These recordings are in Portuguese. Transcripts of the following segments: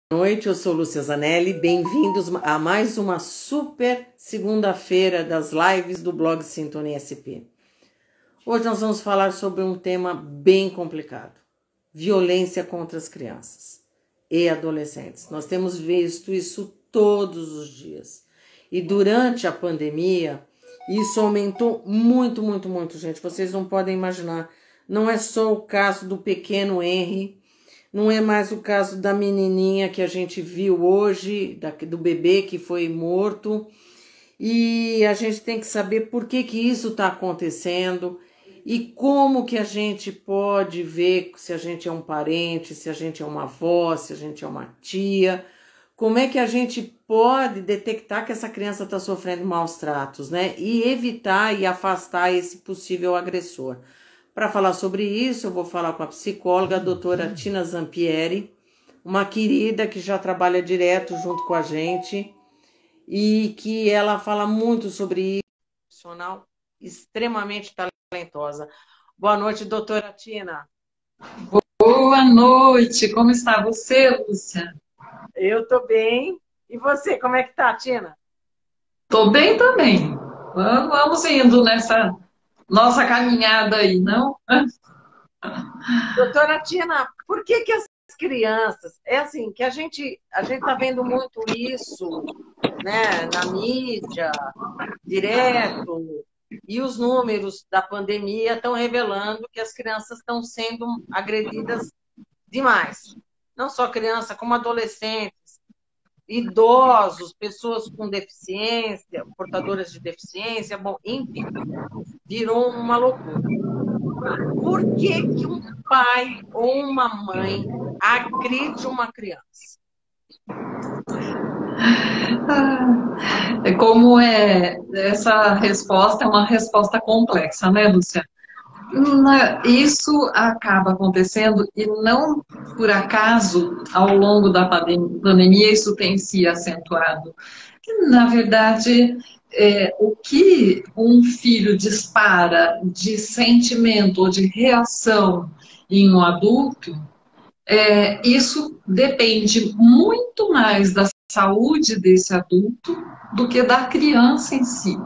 Boa noite, eu sou Lúcia Zanelli, bem-vindos a mais uma super segunda-feira das lives do blog Sintonia SP. Hoje nós vamos falar sobre um tema bem complicado, violência contra as crianças e adolescentes. Nós temos visto isso todos os dias e durante a pandemia isso aumentou muito, gente, vocês não podem imaginar, não é só o caso do pequeno Henry. Não é mais o caso da menininha que a gente viu hoje, do bebê que foi morto. E a gente tem que saber por que isso está acontecendo e como que a gente pode ver se a gente é um parente, se a gente é uma avó, se a gente é uma tia. Como é que a gente pode detectar que essa criança está sofrendo maus tratos, né? E evitar e afastar esse possível agressor. Para falar sobre isso, eu vou falar com a psicóloga, a doutora Tina Zampieri, uma querida que já trabalha direto junto com a gente e que ela fala muito sobre isso, profissional extremamente talentosa. Boa noite, doutora Tina. Boa noite, como está você, Lúcia? Eu estou bem. E você, como é que tá, Tina? Estou bem também. Vamos indo nessa nossa caminhada aí, não? Doutora Tina, por que as crianças... É assim, que a gente tá vendo muito isso, né, na mídia, direto, e os números da pandemia estão revelando que as crianças estão sendo agredidas demais. Não só criança, como adolescentes, idosos, pessoas com deficiência, portadoras de deficiência, bom, enfim, virou uma loucura. Por que um pai ou uma mãe agride uma criança? Essa resposta é uma resposta complexa, né, Lúcia? Isso acaba acontecendo e não por acaso, ao longo da pandemia, isso tem se acentuado. Na verdade, o que um filho dispara de sentimento ou de reação em um adulto, isso depende muito mais da saúde desse adulto do que da criança em si.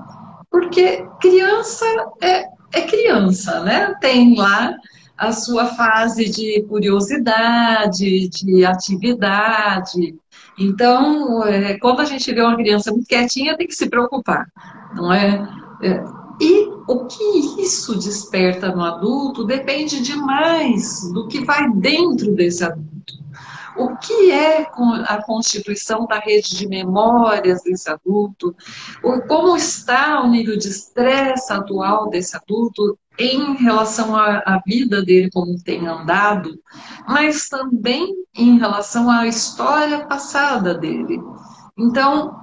Porque criança é criança, né? Tem lá a sua fase de curiosidade, de atividade. Então, quando a gente vê uma criança muito quietinha, tem que se preocupar, não é? E o que isso desperta no adulto depende demais do que vai dentro desse adulto. O que é a constituição da rede de memórias desse adulto? Como está o nível de estresse atual desse adulto em relação à vida dele, como tem andado, mas também em relação à história passada dele. Então,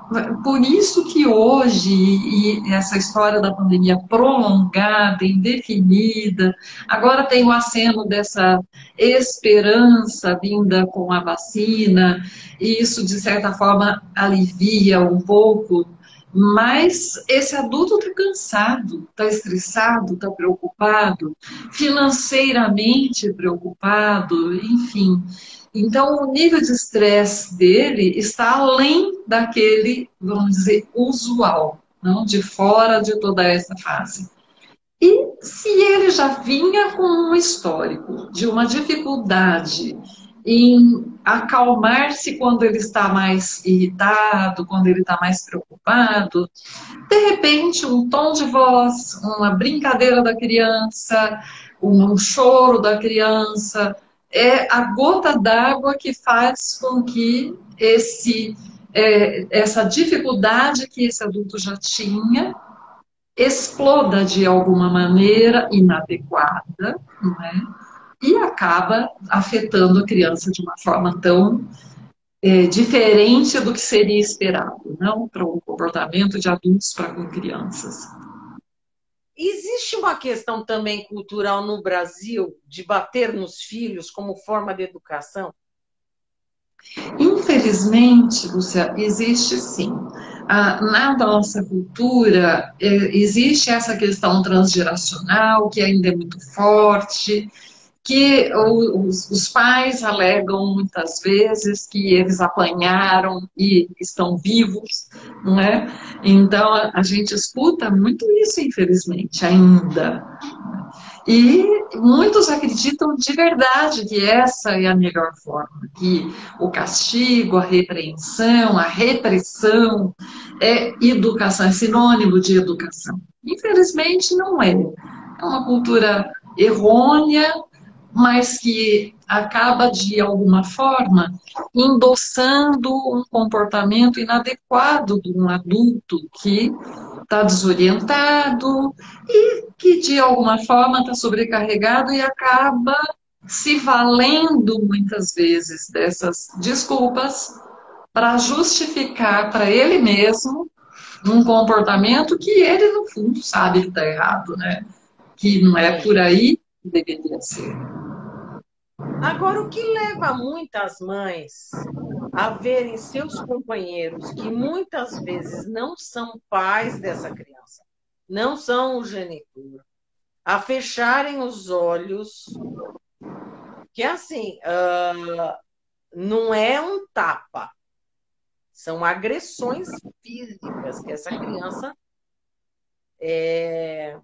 por isso que hoje, e essa história da pandemia prolongada, indefinida, agora tem o aceno dessa esperança vinda com a vacina, e isso, de certa forma, alivia um pouco, mas esse adulto está cansado, está estressado, está preocupado, financeiramente preocupado, enfim. Então, o nível de estresse dele está além daquele, vamos dizer, usual, não de fora de toda essa fase. E se ele já vinha com um histórico de uma dificuldade em acalmar-se quando ele está mais irritado, quando ele está mais preocupado, de repente um tom de voz, uma brincadeira da criança, um choro da criança, é a gota d'água que faz com que essa dificuldade que esse adulto já tinha exploda de alguma maneira inadequada, não é? E acaba afetando a criança de uma forma tão diferente do que seria esperado, não para o comportamento de adultos para com crianças. Existe uma questão também cultural no Brasil de bater nos filhos como forma de educação? Infelizmente, Lúcia, existe sim. Na nossa cultura, existe essa questão transgeracional que ainda é muito forte, que os pais alegam muitas vezes que eles apanharam e estão vivos, não é? Então a gente escuta muito isso, infelizmente, ainda. E muitos acreditam de verdade que essa é a melhor forma, que o castigo, a repreensão, a repressão é educação, é sinônimo de educação. Infelizmente não é. É uma cultura errônea, mas que acaba, de alguma forma, endossando um comportamento inadequado de um adulto que está desorientado e que, de alguma forma, está sobrecarregado e acaba se valendo, muitas vezes, dessas desculpas para justificar para ele mesmo um comportamento que ele, no fundo, sabe que está errado, né? Que não é por aí que deveria ser. Agora, o que leva muitas mães a verem seus companheiros, que muitas vezes não são pais dessa criança, não são o genitor, a fecharem os olhos, que assim, não é um tapa, são agressões físicas que essa criança é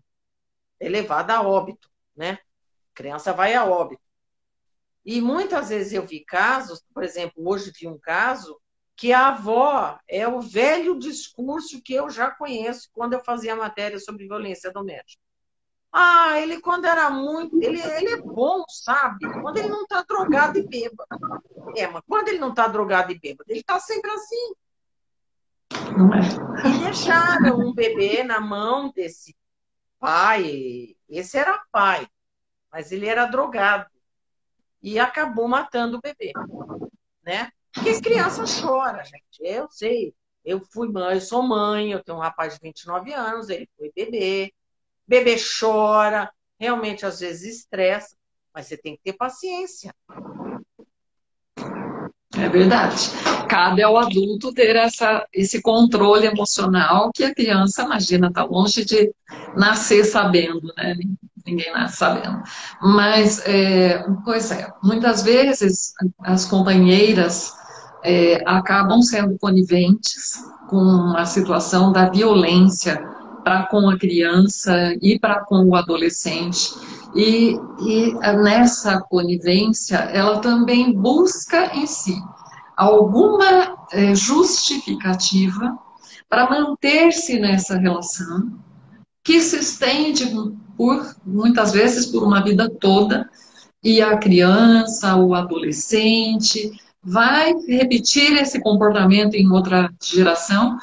levada a óbito, né? A criança vai a óbito. E muitas vezes eu vi casos, por exemplo, hoje vi um caso, que a avó é o velho discurso que eu já conheço quando eu fazia matéria sobre violência doméstica. Ah, ele quando era muito. Ele é bom, sabe? Quando ele não está drogado e bêbado. É, mas quando ele não está drogado e bêbado, ele está sempre assim. Não é? E deixaram um bebê na mão desse pai. Esse era pai, mas ele era drogado. E acabou matando o bebê, né? Porque a criança chora, gente. Eu sei. Eu fui mãe, eu sou mãe, eu tenho um rapaz de 29 anos, ele foi bebê. Bebê chora, realmente às vezes estressa, mas você tem que ter paciência. É verdade. Cabe ao adulto ter esse controle emocional que a criança, imagina, está longe de nascer sabendo, né? Ninguém nasce sabendo. Mas, pois é, muitas vezes as companheiras acabam sendo coniventes com a situação da violência para com a criança e para com o adolescente. E nessa conivência, ela também busca em si alguma justificativa para manter-se nessa relação que se estende muitas vezes por uma vida toda, e a criança, o adolescente, vai repetir esse comportamento em outra geração.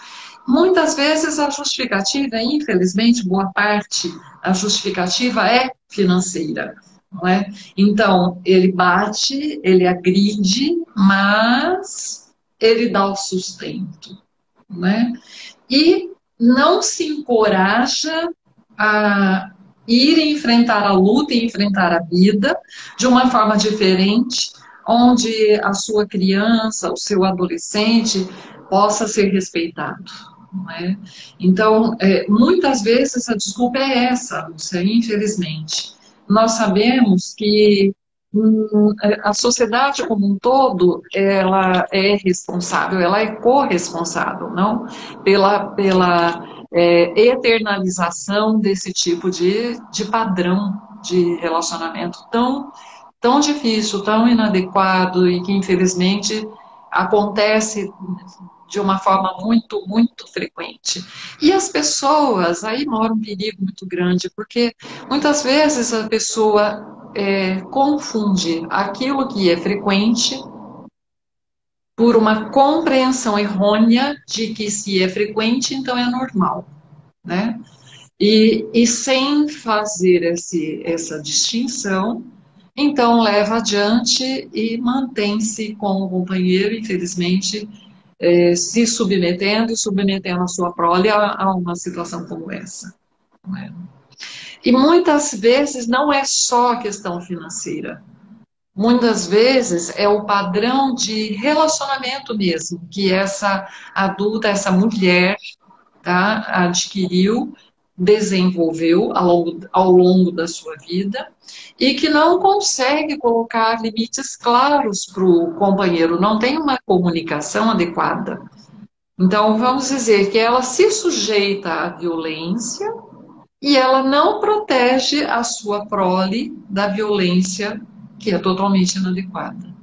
Muitas vezes a justificativa, infelizmente, boa parte, a justificativa é financeira, não é? Então, ele bate, ele agride, mas ele dá o sustento, não é? E não se encoraja a ir enfrentar a luta e enfrentar a vida de uma forma diferente, onde a sua criança, o seu adolescente possa ser respeitado. Não é? Então, muitas vezes a desculpa é essa, Lúcia, infelizmente. Nós sabemos que a sociedade como um todo, ela é responsável, ela é corresponsável, não? Pela eternalização desse tipo de padrão de relacionamento tão difícil, tão inadequado e que, infelizmente, acontece de uma forma muito, muito frequente. E as pessoas, aí mora um perigo muito grande, porque muitas vezes a pessoa confunde aquilo que é frequente por uma compreensão errônea de que se é frequente, então é normal, né? E sem fazer essa distinção, então leva adiante e mantém-se com o companheiro, infelizmente, se submetendo e submetendo a sua prole a uma situação como essa. Não é? E muitas vezes não é só a questão financeira. Muitas vezes é o padrão de relacionamento mesmo, que essa adulta, essa mulher, tá, adquiriu desenvolveu ao longo da sua vida e que não consegue colocar limites claros para o companheiro, não tem uma comunicação adequada. Então, vamos dizer que ela se sujeita à violência e ela não protege a sua prole da violência que é totalmente inadequada.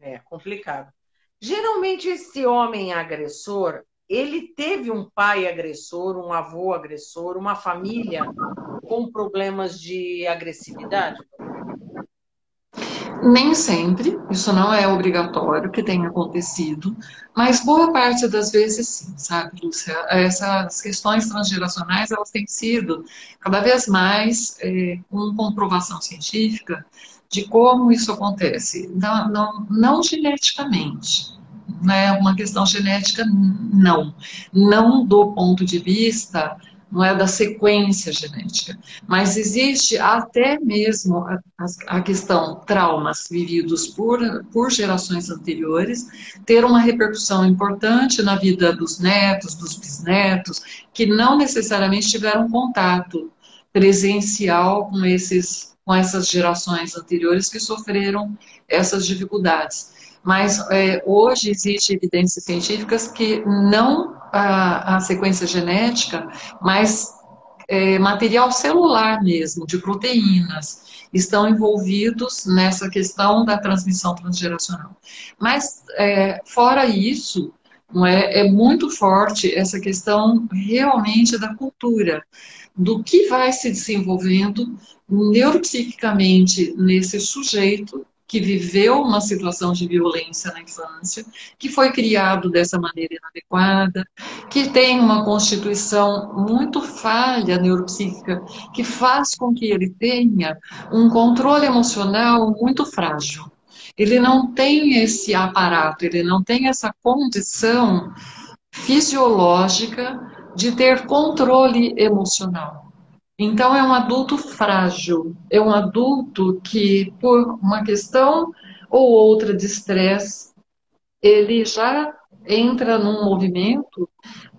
É complicado. Geralmente esse homem agressor, ele teve um pai agressor, um avô agressor, uma família com problemas de agressividade? Nem sempre, isso não é obrigatório que tenha acontecido, mas boa parte das vezes sim, sabe, Lúcia? Essas questões transgeracionais, elas têm sido cada vez mais com comprovação científica de como isso acontece. Não geneticamente, né? Uma questão genética, não. Não do ponto de vista, não é da sequência genética, mas existe até mesmo a questão traumas vividos por gerações anteriores, ter uma repercussão importante na vida dos netos, dos bisnetos, que não necessariamente tiveram contato presencial com essas gerações anteriores que sofreram essas dificuldades. Mas hoje existe evidências científicas que não a sequência genética, mas material celular mesmo, de proteínas, estão envolvidos nessa questão da transmissão transgeracional. Mas, fora isso, não é muito forte essa questão realmente da cultura, do que vai se desenvolvendo neuropsiquicamente nesse sujeito que viveu uma situação de violência na infância, que foi criado dessa maneira inadequada, que tem uma constituição muito falha neuropsíquica, que faz com que ele tenha um controle emocional muito frágil. Ele não tem esse aparato, ele não tem essa condição fisiológica de ter controle emocional. Então, é um adulto frágil, é um adulto que, por uma questão ou outra de estresse, ele já entra num movimento,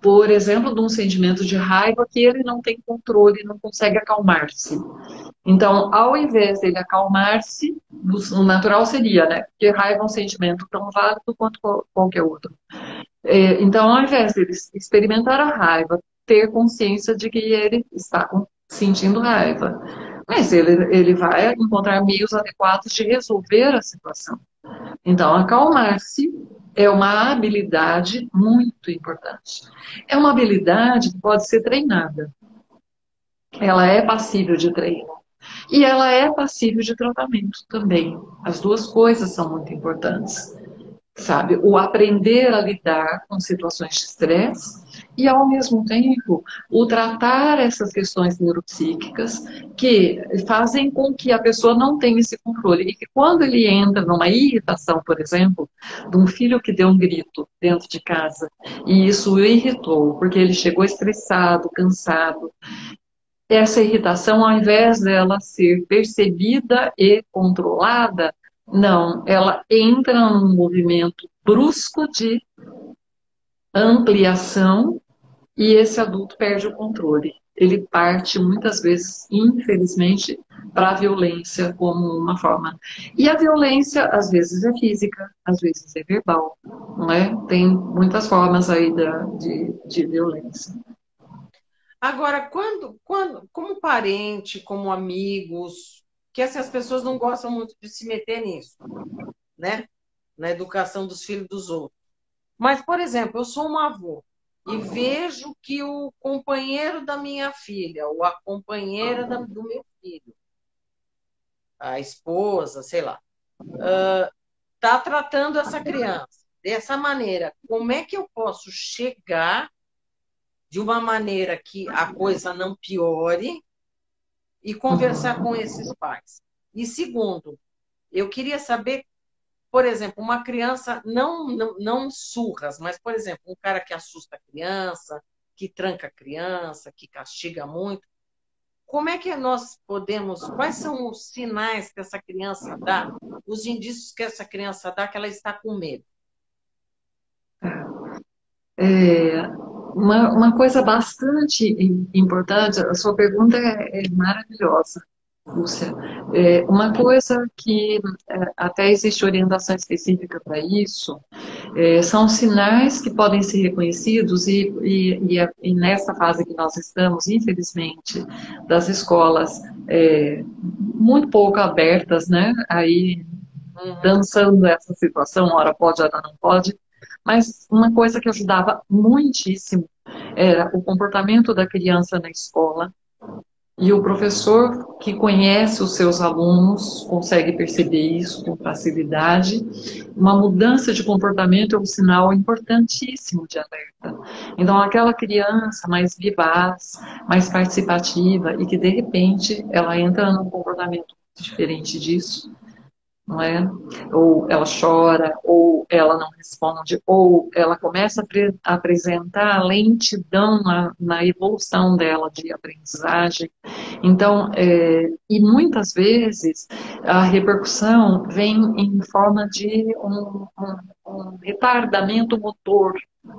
por exemplo, de um sentimento de raiva que ele não tem controle, não consegue acalmar-se. Então, ao invés dele acalmar-se, o natural seria, né? Porque raiva é um sentimento tão válido quanto qualquer outro. Então, ao invés dele experimentar a raiva, ter consciência de que ele está sentindo raiva, mas ele vai encontrar meios adequados de resolver a situação. Então, acalmar-se é uma habilidade muito importante. É uma habilidade que pode ser treinada. Ela é passível de treino. E ela é passível de tratamento também. As duas coisas são muito importantes. Sabe? O aprender a lidar com situações de estresse e, ao mesmo tempo, o tratar essas questões neuropsíquicas que fazem com que a pessoa não tenha esse controle. E que quando ele entra numa irritação, por exemplo, de um filho que deu um grito dentro de casa, e isso o irritou, porque ele chegou estressado, cansado, essa irritação, ao invés dela ser percebida e controlada, não, ela entra num movimento brusco de ampliação e esse adulto perde o controle. Ele parte, muitas vezes, infelizmente, para a violência como uma forma. E a violência, às vezes, é física, às vezes é verbal, não é? Tem muitas formas aí de violência. Agora, como parente, como amigos, que essas pessoas não gostam muito de se meter nisso, né? Na educação dos filhos dos outros. Mas, por exemplo, eu sou uma avó e vejo que o companheiro da minha filha, ou a companheira do meu filho, a esposa, sei lá, está tratando essa criança dessa maneira. Como é que eu posso chegar de uma maneira que a coisa não piore e conversar com esses pais? E segundo, eu queria saber, por exemplo, uma criança, não surras, mas, por exemplo, um cara que assusta a criança, que tranca a criança, que castiga muito. Como é que nós podemos, quais são os sinais que essa criança dá, os indícios que essa criança dá que ela está com medo? Uma coisa bastante importante, a sua pergunta é maravilhosa, Lúcia. Uma coisa que até existe orientação específica para isso, são sinais que podem ser reconhecidos e nessa fase que nós estamos, infelizmente, das escolas muito pouco abertas, né? Aí Uhum. dançando essa situação, hora pode, hora não pode. Mas uma coisa que ajudava muitíssimo era o comportamento da criança na escola, e o professor que conhece os seus alunos consegue perceber isso com facilidade. Uma mudança de comportamento é um sinal importantíssimo de alerta. Então, aquela criança mais vivaz, mais participativa e que de repente ela entra num comportamento diferente disso, não é? Ou ela chora, ou ela não responde, ou ela começa a apresentar lentidão na evolução dela de aprendizagem. Então, e muitas vezes a repercussão vem em forma de um retardamento motor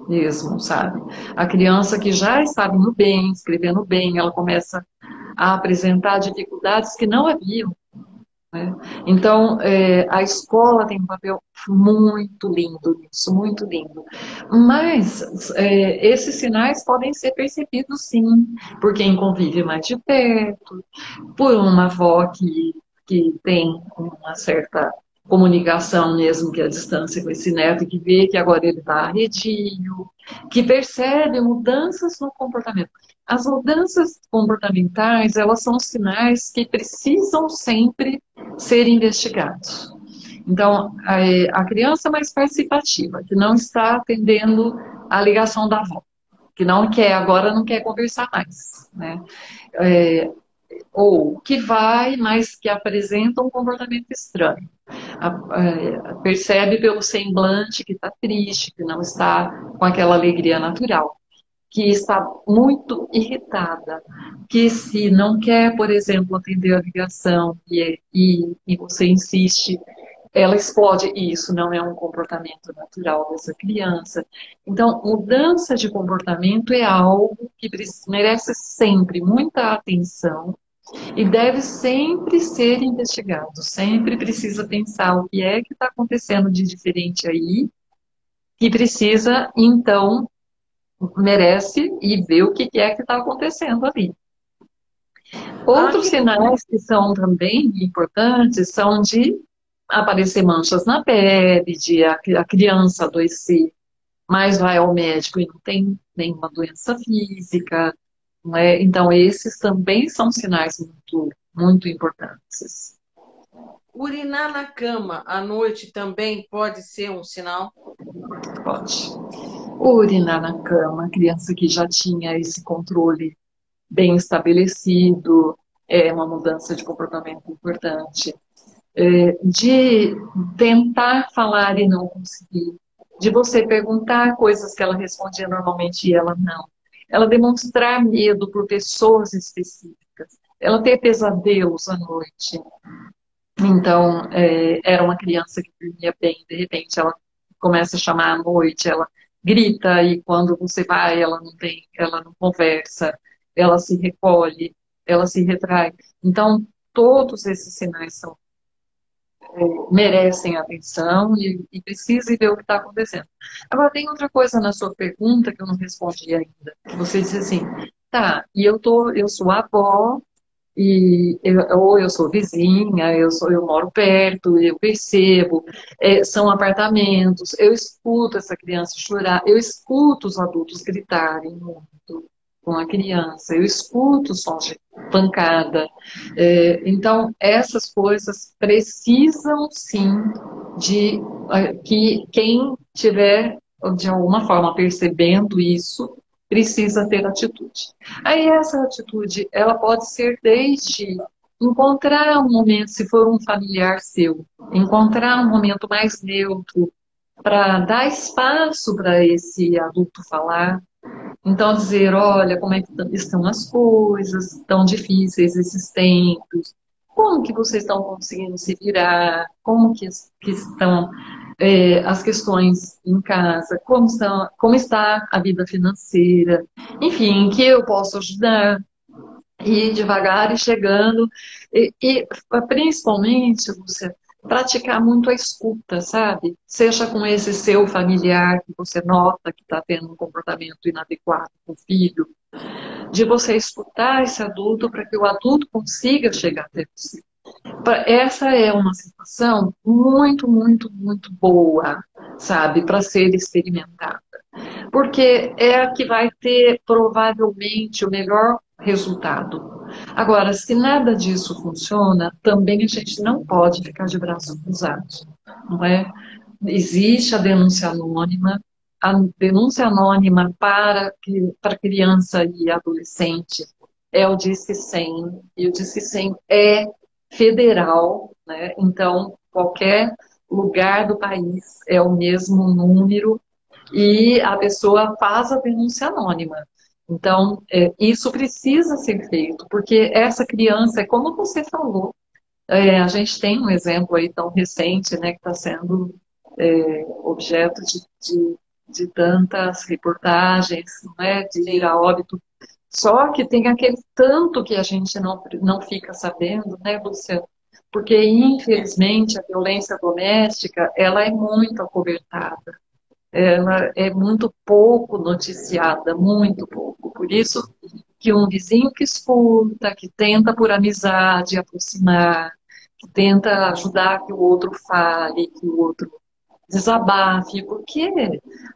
mesmo, sabe? A criança que já estava indo bem, escrevendo bem, ela começa a apresentar dificuldades que não haviam, né? Então, a escola tem um papel muito lindo nisso, muito lindo. Mas esses sinais podem ser percebidos, sim, por quem convive mais de perto, por uma avó que tem uma certa comunicação, mesmo que à distância, com esse neto, e que vê que agora ele está arredio, que percebe mudanças no comportamento. As mudanças comportamentais, elas são sinais que precisam sempre ser investigados. Então, a criança mais participativa, que não está atendendo a ligação da avó, que não quer, agora não quer conversar mais, né? É, ou que vai, mas que apresenta um comportamento estranho. Percebe pelo semblante que está triste, que não está com aquela alegria natural, que está muito irritada, que se não quer, por exemplo, atender a ligação e você insiste, ela explode, e isso não é um comportamento natural dessa criança. Então, mudança de comportamento é algo que merece sempre muita atenção e deve sempre ser investigado. Sempre precisa pensar o que é que está acontecendo de diferente aí, que precisa, então, merece e ver o que é que está acontecendo ali. Outros Aqui, sinais que são também importantes são de aparecer manchas na pele, de a criança adoecer, mas vai ao médico e não tem nenhuma doença física, não é? Então, esses também são sinais muito, muito importantes. urinar na cama à noite também pode ser um sinal? Pode. Urinar na cama, criança que já tinha esse controle bem estabelecido, é uma mudança de comportamento importante. De tentar falar e não conseguir, de você perguntar coisas que ela respondia normalmente e ela não. Ela demonstrar medo por pessoas específicas, ela ter pesadelos à noite. Então, era uma criança que dormia bem, de repente ela começa a chamar à noite, ela grita e quando você vai, ela não conversa, ela se recolhe, ela se retrai. Então, todos esses sinais merecem atenção e precisa ver o que está acontecendo. Agora, tem outra coisa na sua pergunta que eu não respondi ainda. Que você disse assim, tá, eu sou avó, ou eu sou vizinha, eu moro perto, eu percebo, são apartamentos, eu escuto essa criança chorar, eu escuto os adultos gritarem muito com a criança, eu escuto sons de pancada. Então, essas coisas precisam sim de que quem tiver de alguma forma percebendo isso precisa ter atitude. Aí essa atitude, ela pode ser desde encontrar um momento, se for um familiar seu, encontrar um momento mais neutro para dar espaço para esse adulto falar. Então dizer, olha, como é que estão as coisas, tão difíceis esses tempos, como que vocês estão conseguindo se virar, como que estão. as questões em casa, como está a vida financeira, enfim, em que eu posso ajudar, e devagar e chegando, e principalmente, você praticar muito a escuta, sabe? Seja com esse seu familiar que você nota que está tendo um comportamento inadequado com o filho, de você escutar esse adulto para que o adulto consiga chegar até você. Essa é uma situação muito, muito, muito boa, sabe, para ser experimentada. Porque é a que vai ter provavelmente o melhor resultado. Agora, se nada disso funciona, também a gente não pode ficar de braços cruzados, não é? Existe a denúncia anônima para criança e adolescente é o Disque 100, e o Disque 100 é federal, né? Então, qualquer lugar do país é o mesmo número e a pessoa faz a denúncia anônima. Então, isso precisa ser feito, porque essa criança, é como você falou, a gente tem um exemplo aí tão recente, né, que está sendo objeto de tantas reportagens, né, de ir a óbito. Só que tem aquele tanto que a gente não fica sabendo, né, Luciano? Porque, infelizmente, a violência doméstica, ela é muito acobertada. Ela é muito pouco noticiada, muito pouco. Por isso que um vizinho que escuta, que tenta por amizade aproximar, que tenta ajudar que o outro fale, que o outro desabafe, porque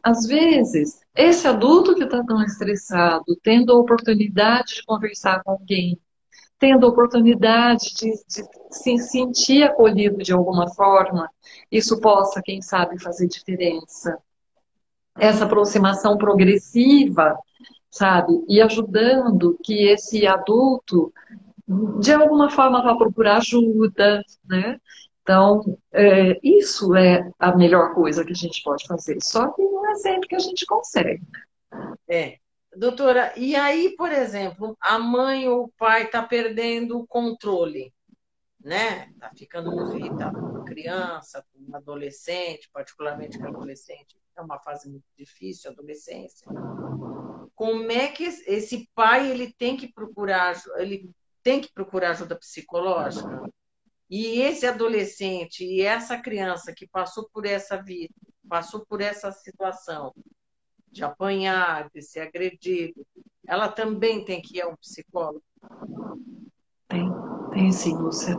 às vezes esse adulto que está tão estressado, tendo a oportunidade de conversar com alguém, tendo a oportunidade de se sentir acolhido de alguma forma, isso possa, quem sabe, fazer diferença. Essa aproximação progressiva, sabe? E ajudando que esse adulto, de alguma forma, vá procurar ajuda, né? Então, isso é a melhor coisa que a gente pode fazer. Só que não é sempre que a gente consegue. É. Doutora, e aí, por exemplo, a mãe ou o pai está perdendo o controle, né? Está ficando muito irritado com a criança, com o adolescente, particularmente que o adolescente é uma fase muito difícil, a adolescência. Como é que esse pai ele tem que procurar ajuda psicológica? E esse adolescente e essa criança que passou por essa vida, passou por essa situação de apanhar, de ser agredido, ela também tem que ir a um psicólogo? Tem sim, Lúcia.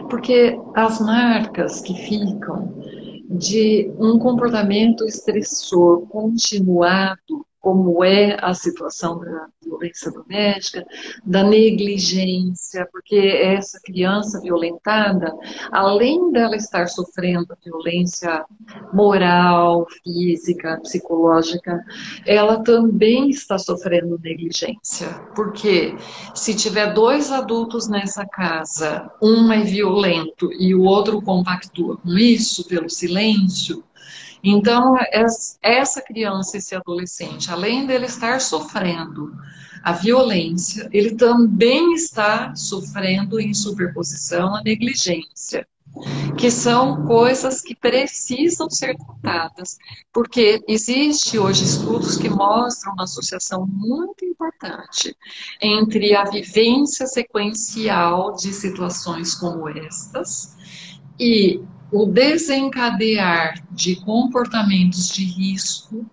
Porque as marcas que ficam de um comportamento estressor continuado, como é a situação da violência doméstica, da negligência, porque essa criança violentada, além dela estar sofrendo violência moral, física, psicológica, ela também está sofrendo negligência. Porque se tiver dois adultos nessa casa, um é violento e o outro compactua com isso pelo silêncio, então essa criança, esse adolescente, além dele estar sofrendo a violência, ele também está sofrendo em superposição a negligência, que são coisas que precisam ser tratadas, porque existe hoje estudos que mostram uma associação muito importante entre a vivência sequencial de situações como estas e o desencadear de comportamentos de risco,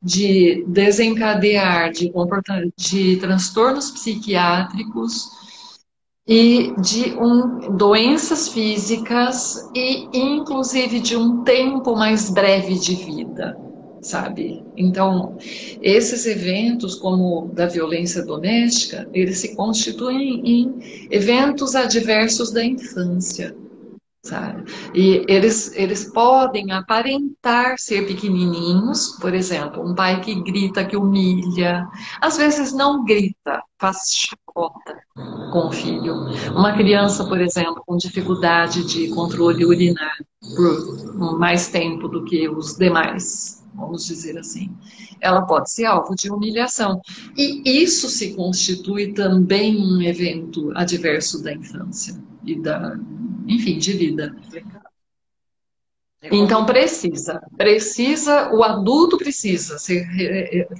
de desencadear de transtornos psiquiátricos e de doenças físicas e inclusive de um tempo mais breve de vida, sabe? Então, esses eventos como o da violência doméstica, eles se constituem em eventos adversos da infância, sabe? E eles podem aparentar ser pequenininhos, por exemplo, um pai que grita, que humilha, às vezes não grita, faz chacota com o filho. Uma criança, por exemplo, com dificuldade de controle urinário por mais tempo do que os demais, vamos dizer assim, ela pode ser alvo de humilhação. E isso se constitui também um evento adverso da infância e enfim, de vida. É Então complicado. o adulto precisa.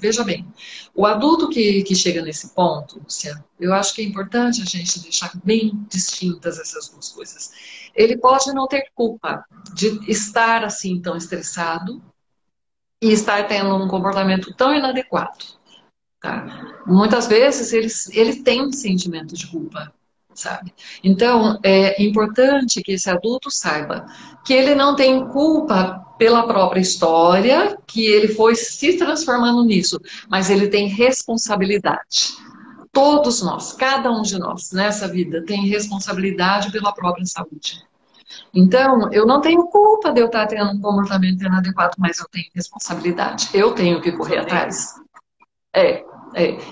Veja bem, o adulto que chega nesse ponto, Luciano, eu acho que é importante a gente deixar bem distintas essas duas coisas. Ele pode não ter culpa de estar assim tão estressado e estar tendo um comportamento tão inadequado, tá? Muitas vezes ele tem um sentimento de culpa, sabe? Então, é importante que esse adulto saiba que ele não tem culpa pela própria história, que ele foi se transformando nisso, mas ele tem responsabilidade. Todos nós, cada um de nós nessa vida tem responsabilidade pela própria saúde. Então, eu não tenho culpa de eu estar tendo um comportamento inadequado, mas eu tenho responsabilidade. Eu tenho que correr Eu tenho. atrás. É,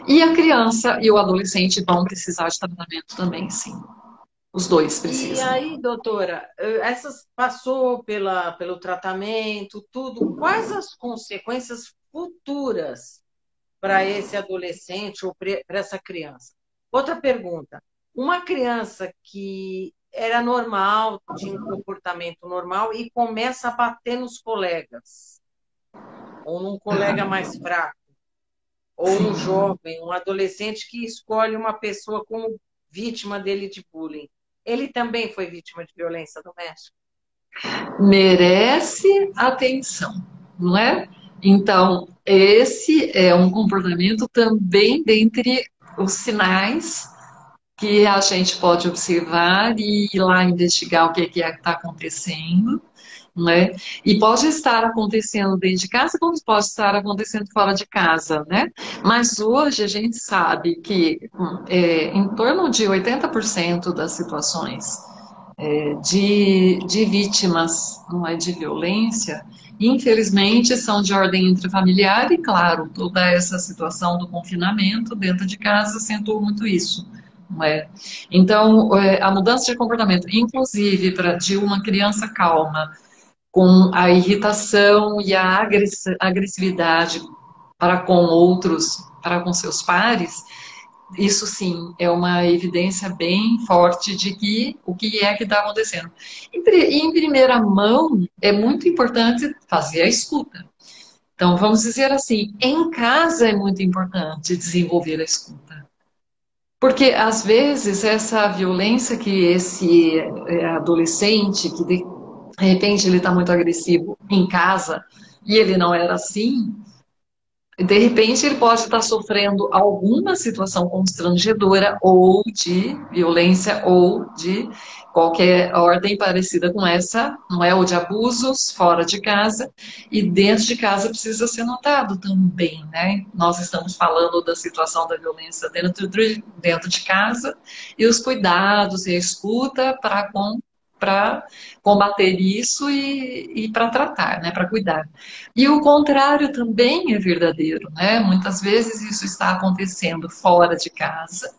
E a criança e o adolescente vão precisar de tratamento também, sim. Os dois E precisam. aí, doutora, essas passou pelo tratamento, tudo. Quais as consequências futuras para esse adolescente ou para essa criança? Outra pergunta: uma criança que era normal, tinha um comportamento normal e começa a bater nos colegas, ou num colega Aham. mais fraco, ou um Sim. jovem, um adolescente que escolhe uma pessoa como vítima dele de bullying. Ele também foi vítima de violência doméstica? Merece atenção, não é? Então, esse é um comportamento também dentre os sinais que a gente pode observar e ir lá investigar o que é que está acontecendo, né? E pode estar acontecendo dentro de casa, como pode estar acontecendo fora de casa, né? Mas hoje a gente sabe que em torno de 80% das situações de vítimas, não é, de violência, infelizmente são de ordem intrafamiliar e, claro, toda essa situação do confinamento dentro de casa acentuou muito isso. Não é? Então, a mudança de comportamento, inclusive de uma criança calma, com a irritação e a agressividade para com outros, para com seus pares, isso sim é uma evidência bem forte de que o que é que está acontecendo. Em primeira mão, é muito importante fazer a escuta. Então, vamos dizer assim, em casa é muito importante desenvolver a escuta. Porque, às vezes, essa violência que esse adolescente, que de repente ele está muito agressivo em casa, e ele não era assim, de repente, ele pode estar sofrendo alguma situação constrangedora ou de violência ou de qualquer ordem parecida com essa, não é? Ou de abusos fora de casa e dentro de casa precisa ser notado também, né? Nós estamos falando da situação da violência dentro de casa e os cuidados e a escuta para combater isso e para tratar, né? Para cuidar. E o contrário também é verdadeiro, né? Muitas vezes isso está acontecendo fora de casa,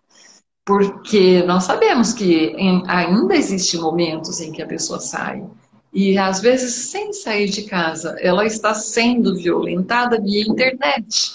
porque nós sabemos que ainda existem momentos em que a pessoa sai. E às vezes, sem sair de casa, ela está sendo violentada via internet,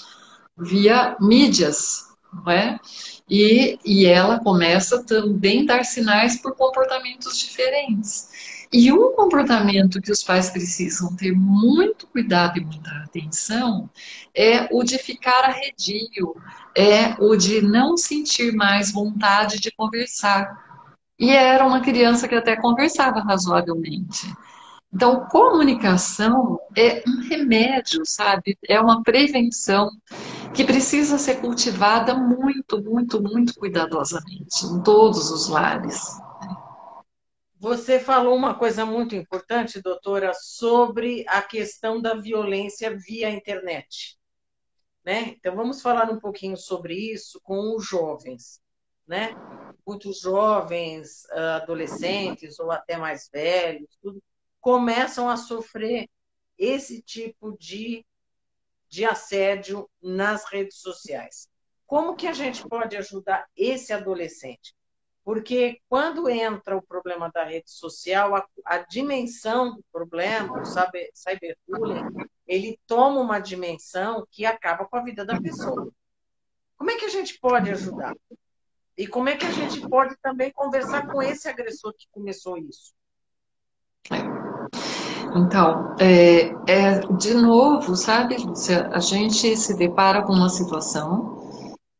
via mídias, não é? E ela começa também a dar sinais por comportamentos diferentes. E um comportamento que os pais precisam ter muito cuidado e muita atenção é o de ficar arredio, é o de não sentir mais vontade de conversar. E era uma criança que até conversava razoavelmente. Então, comunicação é um remédio, sabe? É uma prevenção que precisa ser cultivada muito, muito, muito cuidadosamente em todos os lares. Você falou uma coisa muito importante, doutora, sobre a questão da violência via internet, né? Então vamos falar um pouquinho sobre isso com os jovens, né? Muitos jovens, adolescentes ou até mais velhos, tudo, começam a sofrer esse tipo de assédio nas redes sociais. Como que a gente pode ajudar esse adolescente? Porque quando entra o problema da rede social, a dimensão do problema, o cyberbullying, ele toma uma dimensão que acaba com a vida da pessoa. Como é que a gente pode ajudar? E como é que a gente pode também conversar com esse agressor que começou isso? Então, de novo, sabe, Lúcia, a gente se depara com uma situação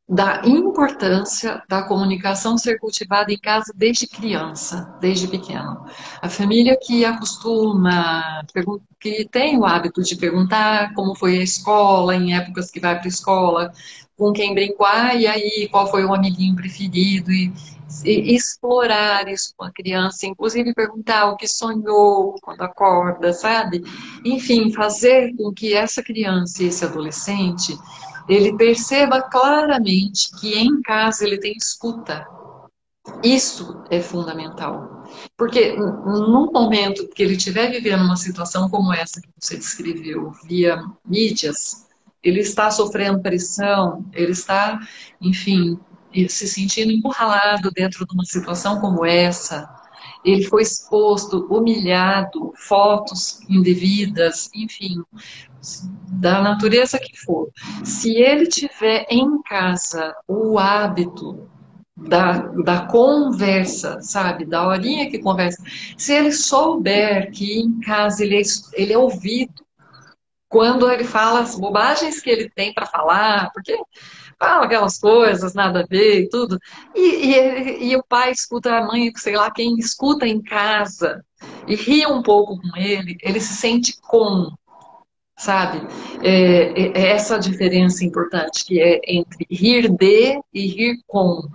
da importância da comunicação ser cultivada em casa desde criança, desde pequeno. A família que acostuma, que tem o hábito de perguntar como foi a escola, em épocas que vai para a escola, com quem brincar, e aí qual foi o amiguinho preferido, e explorar isso com a criança, inclusive perguntar o que sonhou quando acorda, sabe? Enfim, fazer com que essa criança e esse adolescente ele perceba claramente que em casa ele tem escuta. Isso é fundamental. Porque no momento que ele estiver vivendo uma situação como essa que você descreveu, via mídias, ele está sofrendo pressão, ele está, enfim, se sentindo encurralado dentro de uma situação como essa. Ele foi exposto, humilhado, fotos indevidas, enfim, da natureza que for. Se ele tiver em casa o hábito da conversa, sabe, da horinha que conversa, se ele souber que em casa ele é ouvido, quando ele fala as bobagens que ele tem para falar, porque fala aquelas coisas, nada a ver e tudo, e o pai escuta a mãe, sei lá, quem escuta em casa, e ri um pouco com ele se sente com, sabe? É essa diferença importante que é entre rir de e rir com.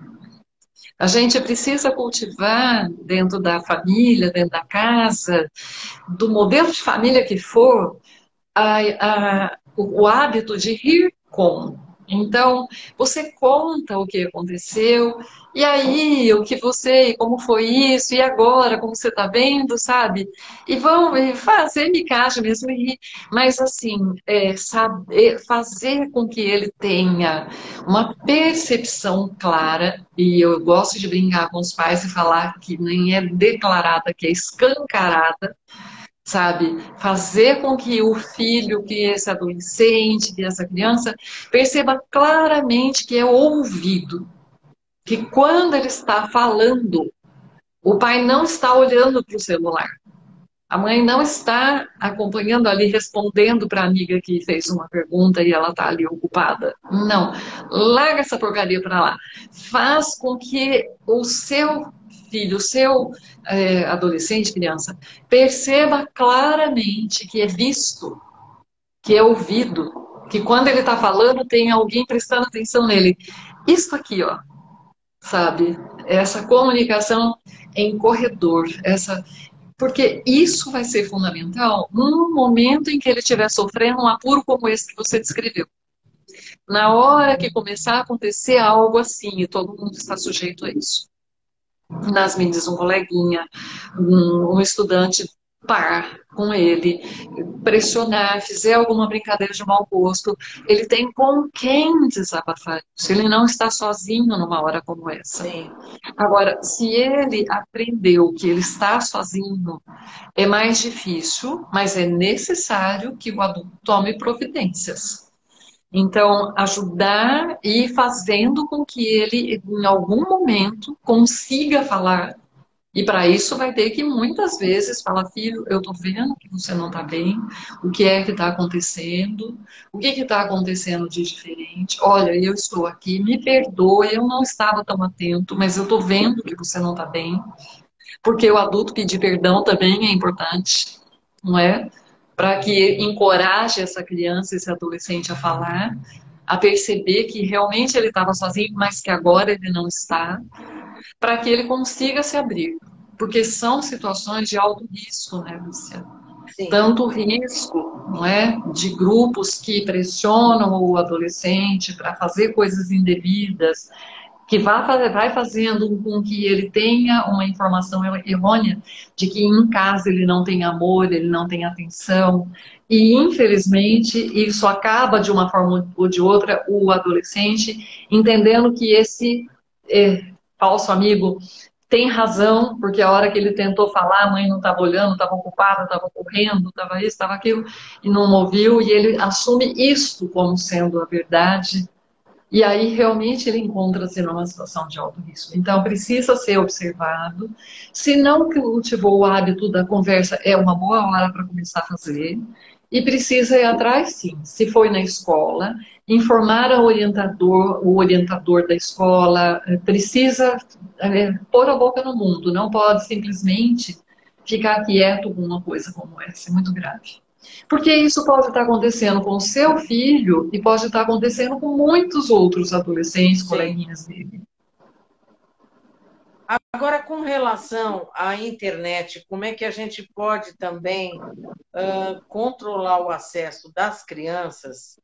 A gente precisa cultivar dentro da família, dentro da casa, do modelo de família que for, o hábito de rir com. Então, você conta o que aconteceu, e aí, o que você, como foi isso, e agora, como você está vendo, sabe? E vão fazer micagem mesmo, mas assim, fazer com que ele tenha uma percepção clara, e eu gosto de brincar com os pais e falar que nem é declarada, que é escancarada, sabe? Fazer com que o filho, que esse adolescente, que essa criança, perceba claramente que é ouvido. Que quando ele está falando, o pai não está olhando para o celular. A mãe não está acompanhando ali, respondendo para a amiga que fez uma pergunta e ela está ali ocupada. Não. Larga essa porcaria para lá. Faz com que o seu filho, o seu adolescente, criança, perceba claramente que é visto, que é ouvido, que quando ele está falando tem alguém prestando atenção nele. Isso aqui, ó, sabe? Essa comunicação em corredor, porque isso vai ser fundamental no momento em que ele estiver sofrendo um apuro como esse que você descreveu. Na hora que começar a acontecer algo assim, e todo mundo está sujeito a isso. Nas mídias, um coleguinha, um estudante par com ele, pressionar, fizer alguma brincadeira de mau gosto, ele tem com quem desabafar isso. Ele não está sozinho numa hora como essa. Sim. Agora, se ele aprendeu que ele está sozinho, é mais difícil, mas é necessário que o adulto tome providências. Então, ajudar e ir fazendo com que ele, em algum momento, consiga falar. E para isso vai ter que muitas vezes falar, filho, eu estou vendo que você não está bem, o que é que está acontecendo, o que está acontecendo de diferente. Olha, eu estou aqui, me perdoe, eu não estava tão atento, mas eu estou vendo que você não está bem, porque o adulto pedir perdão também é importante, não é? Para que encoraje essa criança, esse adolescente a falar, a perceber que realmente ele estava sozinho, mas que agora ele não está, para que ele consiga se abrir. Porque são situações de alto risco, né, Lúcia? Sim. Tanto risco, não é, de grupos que pressionam o adolescente para fazer coisas indevidas, que vai fazendo com que ele tenha uma informação errônea de que em casa ele não tem amor, ele não tem atenção. E, infelizmente, isso acaba, de uma forma ou de outra, o adolescente entendendo que esse falso amigo tem razão, porque a hora que ele tentou falar, a mãe não estava olhando, estava ocupada, estava correndo, estava isso, estava aquilo, e não ouviu, e ele assume isto como sendo a verdade, E aí realmente ele encontra-se numa situação de alto risco. Então precisa ser observado. Se não cultivou o hábito da conversa, é uma boa hora para começar a fazer. E precisa ir atrás, sim. Se foi na escola, informar o orientador da escola, precisa pôr a boca no mundo, não pode simplesmente ficar quieto com uma coisa como essa, é muito grave. Porque isso pode estar acontecendo com o seu filho e pode estar acontecendo com muitos outros adolescentes, Sim. coleguinhas dele. Agora, com relação à internet, como é que a gente pode também controlar o acesso das crianças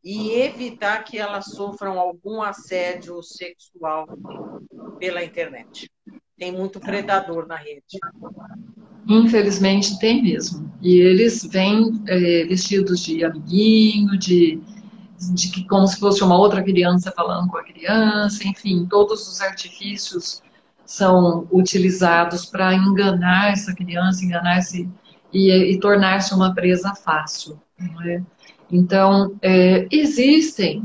e evitar que elas sofram algum assédio sexual pela internet? Tem muito predador na rede. Infelizmente tem mesmo. E eles vêm vestidos de amiguinho, de que como se fosse uma outra criança falando com a criança, enfim, todos os artifícios são utilizados para enganar essa criança, enganar-se e tornar-se uma presa fácil, não é? Então, existem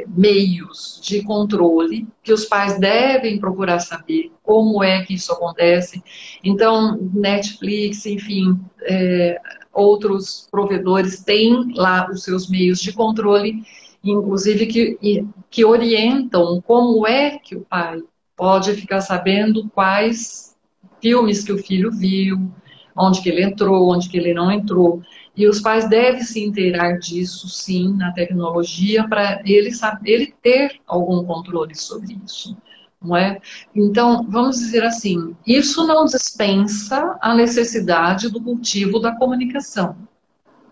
meios de controle que os pais devem procurar saber como é que isso acontece. Então, Netflix, enfim, outros provedores têm lá os seus meios de controle, inclusive que orientam como é que o pai pode ficar sabendo quais filmes que o filho viu, onde que ele entrou, onde que ele não entrou. E os pais devem se inteirar disso, sim, na tecnologia, para ele ter algum controle sobre isso. Não é? Então, vamos dizer assim, isso não dispensa a necessidade do cultivo da comunicação,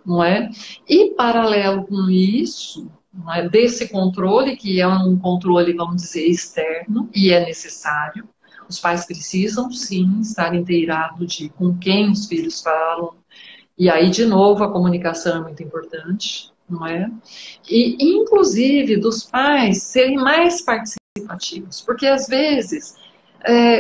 não é? E, paralelo com isso, não é, desse controle, que é um controle, vamos dizer, externo, e é necessário, os pais precisam, sim, estar inteirados de com quem os filhos falam, e aí, de novo, a comunicação é muito importante, não é? E, inclusive, dos pais serem mais participativos, porque às vezes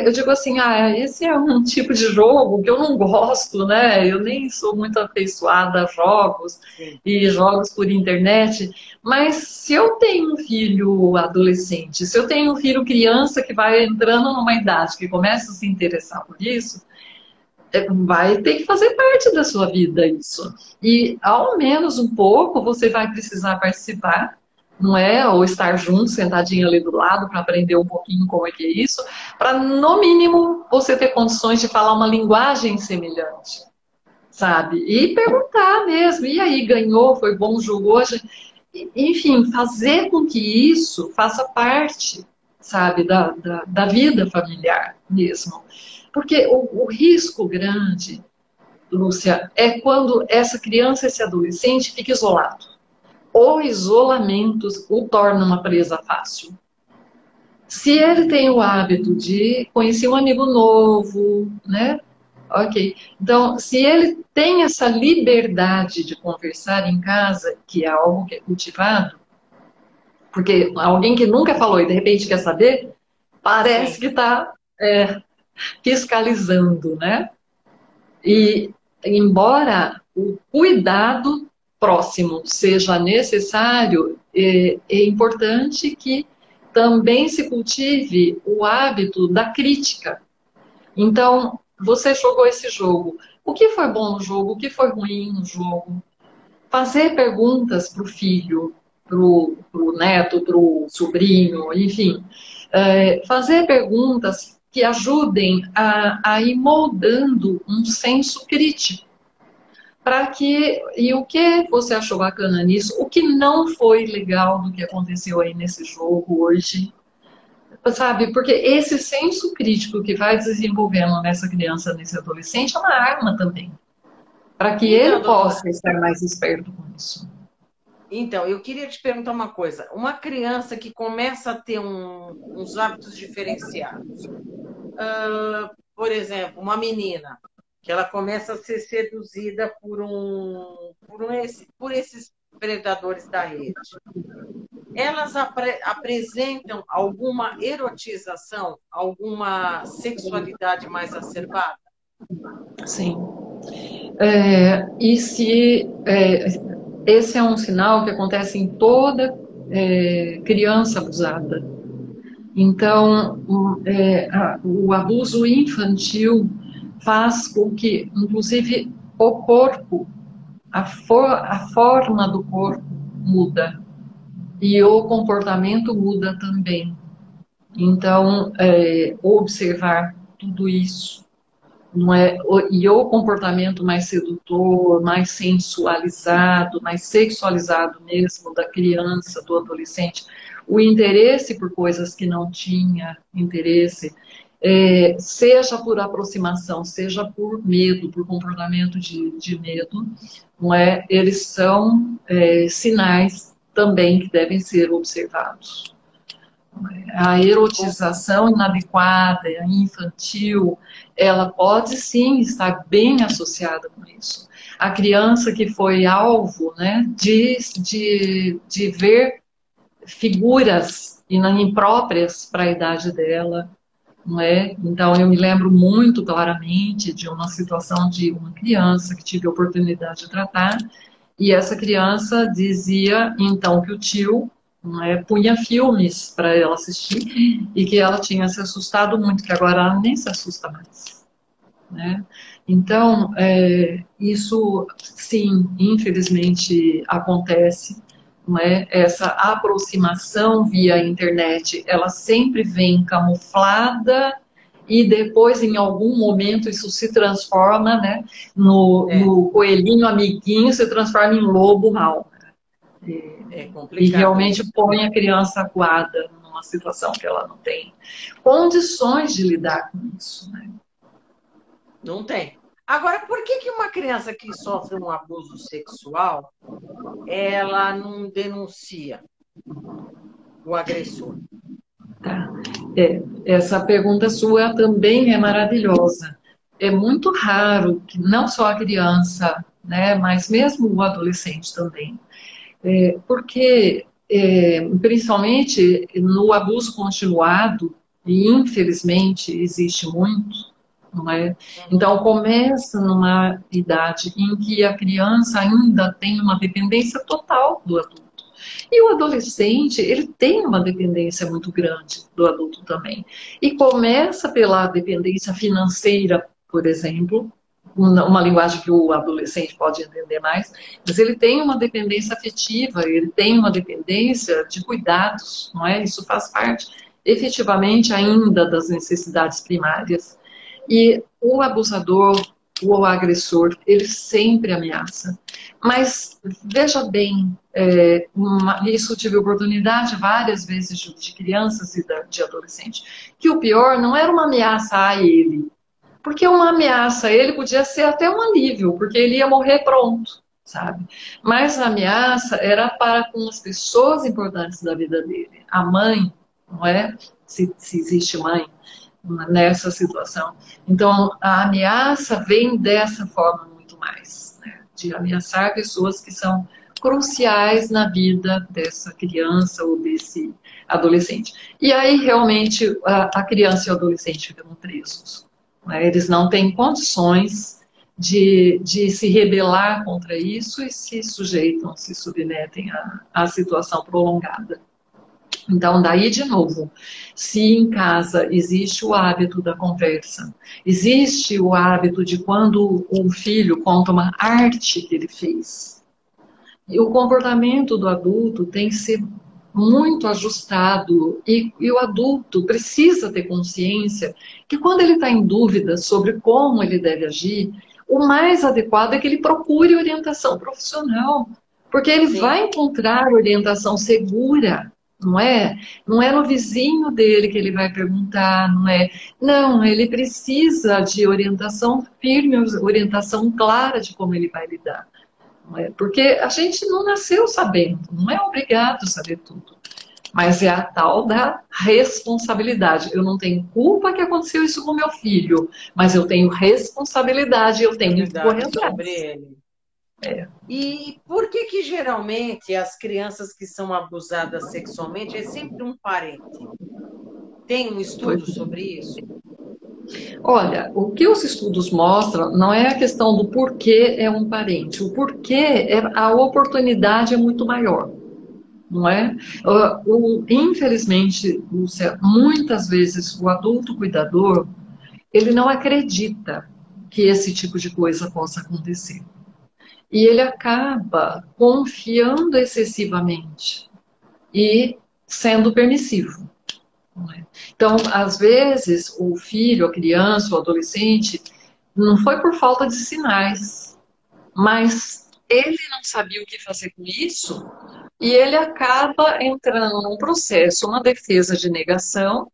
eu digo assim, esse é um tipo de jogo que eu não gosto, né? Eu nem sou muito afeiçoada a jogos Sim. e jogos por internet, mas se eu tenho um filho adolescente, se eu tenho um filho criança que vai entrando numa idade que começa a se interessar por isso, vai ter que fazer parte da sua vida isso. E ao menos um pouco você vai precisar participar, não é? Ou estar junto, sentadinho ali do lado para aprender um pouquinho como é que é isso, para no mínimo você ter condições de falar uma linguagem semelhante, sabe? E perguntar mesmo, e aí, ganhou, foi bom o jogo hoje? Enfim, fazer com que isso faça parte, sabe, da vida familiar mesmo. Porque o risco grande, Lúcia, é quando essa criança, esse adolescente fica isolado. O isolamento o torna uma presa fácil. Se ele tem o hábito de conhecer um amigo novo, né? Ok. Então, se ele tem essa liberdade de conversar em casa, que é algo que é cultivado, porque alguém que nunca falou e de repente quer saber, parece Sim. que está fiscalizando, né? E embora o cuidado próximo seja necessário, é importante que também se cultive o hábito da crítica. Então, você jogou esse jogo. O que foi bom no jogo? O que foi ruim no jogo? Fazer perguntas para o filho, para o neto, para o sobrinho, enfim. Fazer perguntas que ajudem a ir moldando um senso crítico. Para que, e o que você achou bacana nisso? O que não foi legal do que aconteceu aí nesse jogo hoje? Sabe, porque esse senso crítico que vai desenvolvendo nessa criança, nesse adolescente, é uma arma também, para que Então, ele doutora, possa estar mais esperto com isso. então, eu queria te perguntar uma coisa. Uma criança que começa a ter uns hábitos diferenciados, por exemplo, uma menina que ela começa a ser seduzida por esses predadores da rede. Elas apresentam alguma erotização, alguma sexualidade mais acerbada? Sim. E se esse é um sinal que acontece em toda criança abusada. Então, o abuso infantil faz com que, inclusive, o corpo, a forma do corpo muda e o comportamento muda também. Então, observar tudo isso, não é? E o comportamento mais sedutor, mais sensualizado, mais sexualizado mesmo da criança, do adolescente, o interesse por coisas que não tinha interesse, seja por aproximação, seja por medo, por comportamento de medo, não é? Eles são sinais também que devem ser observados. A erotização inadequada, infantil, ela pode sim estar bem associada com isso. A criança que foi alvo, né, de ver figuras impróprias para a idade dela, não é? Então eu me lembro muito claramente de uma situação de uma criança que tive a oportunidade de tratar, e essa criança dizia então que o tio, né, punha filmes para ela assistir e que ela tinha se assustado muito, que agora ela nem se assusta mais, né? Então, isso sim, infelizmente acontece, não é? Essa aproximação via internet, ela sempre vem camuflada e depois, em algum momento, isso se transforma, né, no coelhinho amiguinho, se transforma em lobo mau. É E complicado realmente isso. põe a criança acuada numa situação que ela não tem condições de lidar com isso, né? Não tem. Agora, por que que uma criança que sofre um abuso sexual, ela não denuncia o agressor? Tá? Essa pergunta sua também é maravilhosa. É muito raro que não só a criança, né, mas mesmo o adolescente também. Porque, principalmente no abuso continuado, e infelizmente existe muito, não é? Então, começa numa idade em que a criança ainda tem uma dependência total do adulto. E o adolescente, ele tem uma dependência muito grande do adulto também. E começa pela dependência financeira, por exemplo, uma linguagem que o adolescente pode entender mais, mas ele tem uma dependência afetiva, ele tem uma dependência de cuidados, não é? Isso faz parte efetivamente ainda das necessidades primárias. E o abusador, o agressor, ele sempre ameaça. Mas veja bem, isso tive oportunidade várias vezes de crianças e de adolescentes, que o pior não era uma ameaça a ele, porque uma ameaça a ele podia ser até um alívio, porque ele ia morrer pronto, sabe? Mas a ameaça era para com as pessoas importantes da vida dele. A mãe, não é? Se existe mãe nessa situação. Então, a ameaça vem dessa forma muito mais, né? De ameaçar pessoas que são cruciais na vida dessa criança ou desse adolescente. E aí, realmente, a criança e o adolescente ficam presos, né? Eles não têm condições de se rebelar contra isso e se sujeitam, se submetem à situação prolongada. Então, daí de novo, se em casa existe o hábito da conversa, existe o hábito de quando um filho conta uma arte que ele fez, e o comportamento do adulto tem que ser muito ajustado e o adulto precisa ter consciência que quando ele está em dúvida sobre como ele deve agir, o mais adequado é que ele procure orientação profissional, porque ele Sim. vai encontrar orientação segura. Não é? Não é no vizinho dele que ele vai perguntar, não é? Não, ele precisa de orientação firme, orientação clara de como ele vai lidar. Não é? Porque a gente não nasceu sabendo, não é obrigado a saber tudo. Mas é a tal da responsabilidade. Eu não tenho culpa que aconteceu isso com meu filho, mas eu tenho responsabilidade, eu tenho que correr atrás. Sobre ele. E por que que geralmente as crianças que são abusadas sexualmente é sempre um parente? Tem um estudo sobre isso? Olha, o que os estudos mostram não é a questão do porquê é um parente. O porquê, a oportunidade é muito maior. não é? Infelizmente, Lúcia, muitas vezes o adulto cuidador, ele não acredita que esse tipo de coisa possa acontecer. E ele acaba confiando excessivamente e sendo permissivo. Não é? Então, às vezes, o filho, a criança, o adolescente, não foi por falta de sinais, mas ele não sabia o que fazer com isso e ele acaba entrando num processo, uma defesa de negação.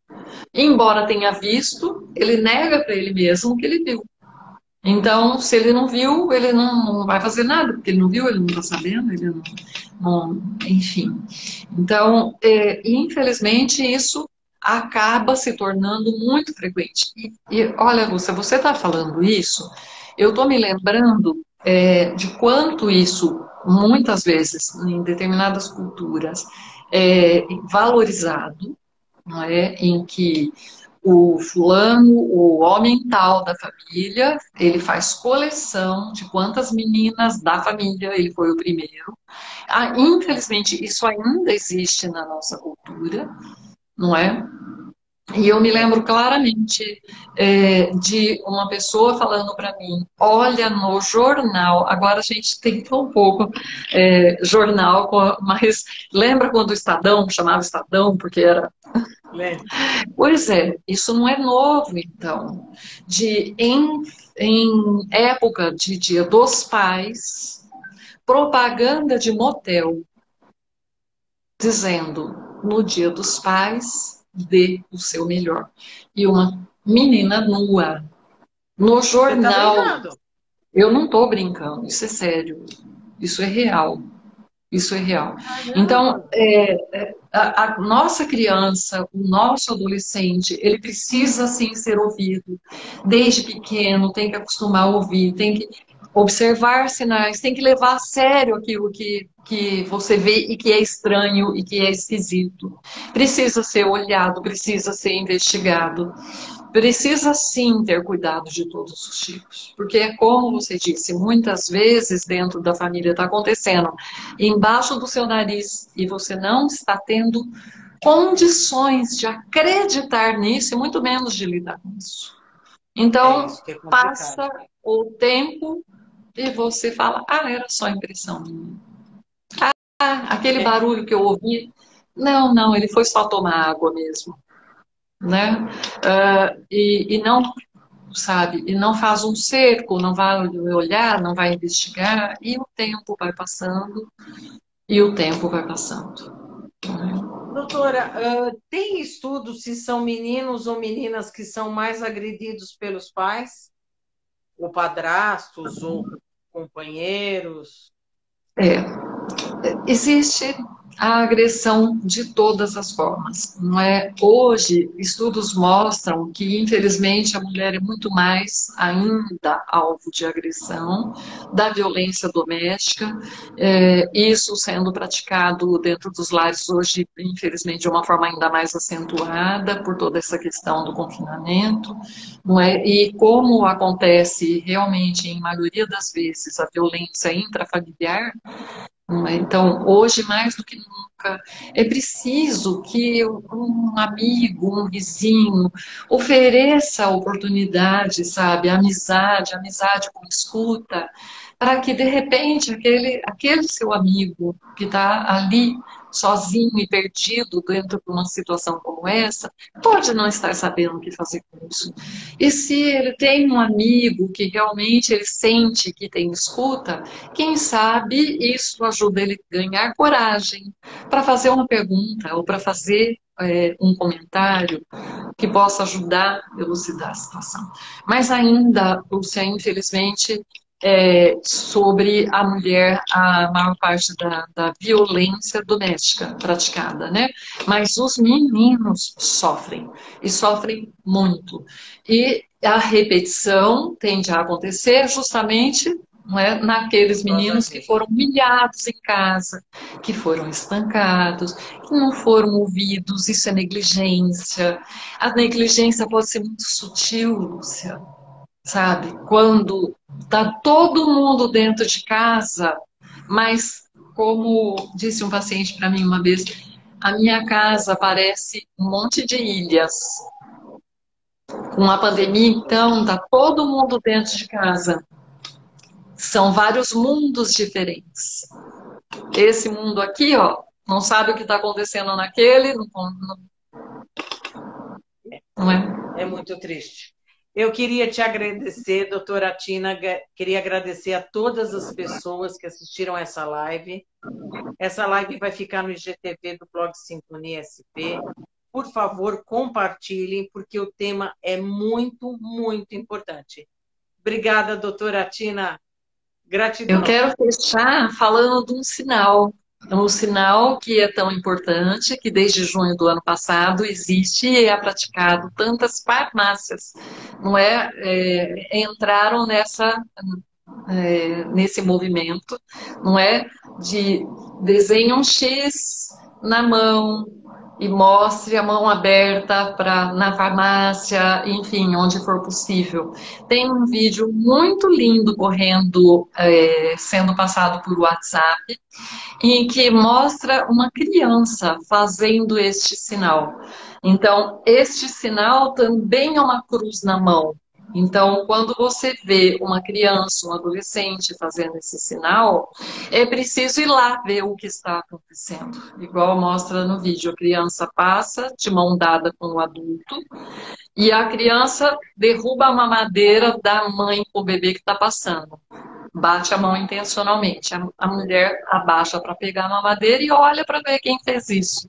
Embora tenha visto, ele nega para ele mesmo que ele viu. Então, se ele não viu, ele não vai fazer nada, porque ele não viu, ele não está sabendo, ele enfim. Então, infelizmente, isso acaba se tornando muito frequente. Olha, Lúcia, você está falando isso, eu estou me lembrando de quanto isso, muitas vezes, em determinadas culturas, é valorizado, não é? Em que o fulano, o homem tal da família, ele faz coleção de quantas meninas da família ele foi o primeiro. Infelizmente, isso ainda existe na nossa cultura, não é? E eu me lembro claramente de uma pessoa falando para mim, olha no jornal, agora a gente tem tão pouco jornal, mas lembra quando o Estadão chamava Estadão, porque era... Pois é, isso não é novo, então. Em época de Dia dos Pais, propaganda de motel, dizendo, no Dia dos Pais, dê o seu melhor. E uma menina nua, no Você tá jornal. brincando? Eu não estou brincando, isso é sério, isso é real. Isso é real. Então, Caramba! a nossa criança, o nosso adolescente, ele precisa sim ser ouvido. Desde pequeno, tem que acostumar a ouvir, tem que observar sinais, tem que levar a sério aquilo que você vê e que é estranho e que é esquisito. Precisa ser olhado, precisa ser investigado. Precisa sim ter cuidado de todos os tipos, porque é como você disse, muitas vezes dentro da família está acontecendo embaixo do seu nariz e você não está tendo condições de acreditar nisso e muito menos de lidar com isso. É Então, isso que é complicado. passa o tempo e você fala, era só impressão minha. Aquele É, barulho que eu ouvi, não, ele foi só tomar água mesmo, né? E não, sabe, e não faz um cerco, não vai olhar, não vai investigar, e o tempo vai passando, e o tempo vai passando. doutora, tem estudos se são meninos ou meninas que são mais agredidos pelos pais? Ou padrastos, ou companheiros? É, existe a agressão de todas as formas, não é? Hoje, estudos mostram que, infelizmente, a mulher é muito mais ainda alvo de agressão, da violência doméstica, isso sendo praticado dentro dos lares hoje, infelizmente, de uma forma ainda mais acentuada por toda essa questão do confinamento, não é? E como acontece realmente, em maioria das vezes, a violência intrafamiliar, não é? Então, hoje, mais do que nunca, é preciso que um amigo, um vizinho, ofereça a oportunidade, sabe, amizade com escuta, para que, de repente, aquele seu amigo que está ali sozinho e perdido dentro de uma situação como essa, pode não estar sabendo o que fazer com isso. E se ele tem um amigo que realmente ele sente que tem escuta, quem sabe isso ajuda ele a ganhar coragem para fazer uma pergunta ou para fazer um comentário que possa ajudar a elucidar a situação. Mas ainda, Lúcia, infelizmente, sobre a mulher, a maior parte da violência doméstica praticada, né? Mas os meninos sofrem, e sofrem muito. E a repetição tende a acontecer justamente, não é, naqueles Por causa meninos que disso. foram humilhados em casa, que foram espancados, que não foram ouvidos, isso é negligência. A negligência pode ser muito sutil, Lúcia, sabe? Quando tá todo mundo dentro de casa, mas como disse um paciente para mim uma vez, a minha casa parece um monte de ilhas. Com a pandemia, então, tá todo mundo dentro de casa. São vários mundos diferentes. Esse mundo aqui, ó, não sabe o que está acontecendo naquele, não é? É muito triste. Eu queria te agradecer, doutora Tina, queria agradecer a todas as pessoas que assistiram essa live. Essa live vai ficar no IGTV do blog Sintonia SP. Por favor, compartilhem, porque o tema é muito, muito importante. Obrigada, doutora Tina. Eu Gratidão. quero fechar falando de um sinal que é tão importante, que desde junho do ano passado existe e é praticado. Tantas farmácias, não é, entraram nesse movimento, não é, de desenhe um X na mão e mostre a mão aberta na farmácia, enfim, onde for possível. Tem um vídeo muito lindo correndo, sendo passado por WhatsApp, em que mostra uma criança fazendo este sinal. Então, este sinal também é uma cruz na mão. Então, quando você vê uma criança, um adolescente fazendo esse sinal, é preciso ir lá ver o que está acontecendo. Igual mostra no vídeo, a criança passa de mão dada com o adulto e a criança derruba a mamadeira da mãe com o bebê que está passando. Bate a mão intencionalmente. A mulher abaixa para pegar a mamadeira e olha para ver quem fez isso.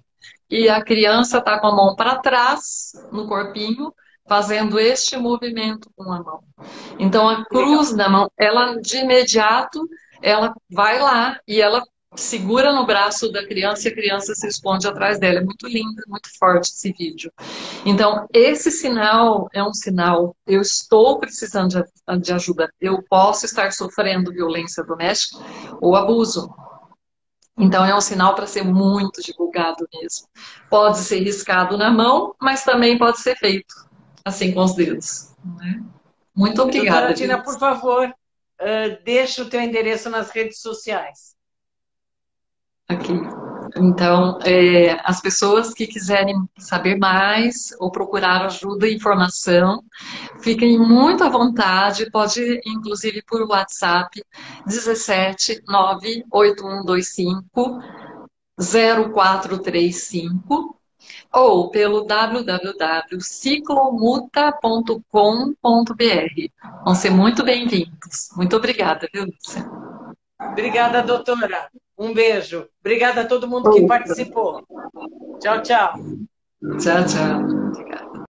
E a criança está com a mão para trás, no corpinho, fazendo este movimento com a mão. Então, a cruz da mão, ela de imediato, ela vai lá e ela segura no braço da criança e a criança se esconde atrás dela. É muito lindo, muito forte esse vídeo. Então, esse sinal é um sinal, eu estou precisando de ajuda, eu posso estar sofrendo violência doméstica ou abuso. Então, é um sinal para ser muito divulgado mesmo. Pode ser riscado na mão, mas também pode ser feito assim com os dedos. Né? Muito obrigada. Doutora Tina, por favor, deixa o teu endereço nas redes sociais. Aqui. Então, as pessoas que quiserem saber mais ou procurar ajuda e informação, fiquem muito à vontade, pode inclusive por WhatsApp 17 98125 0435 ou pelo www.ciclomuta.com.br. Vão ser muito bem-vindos. Muito obrigada, viu, Lúcia? Obrigada, doutora. Um beijo. Obrigada a todo mundo que participou. Tchau, tchau. Tchau, tchau. Obrigada.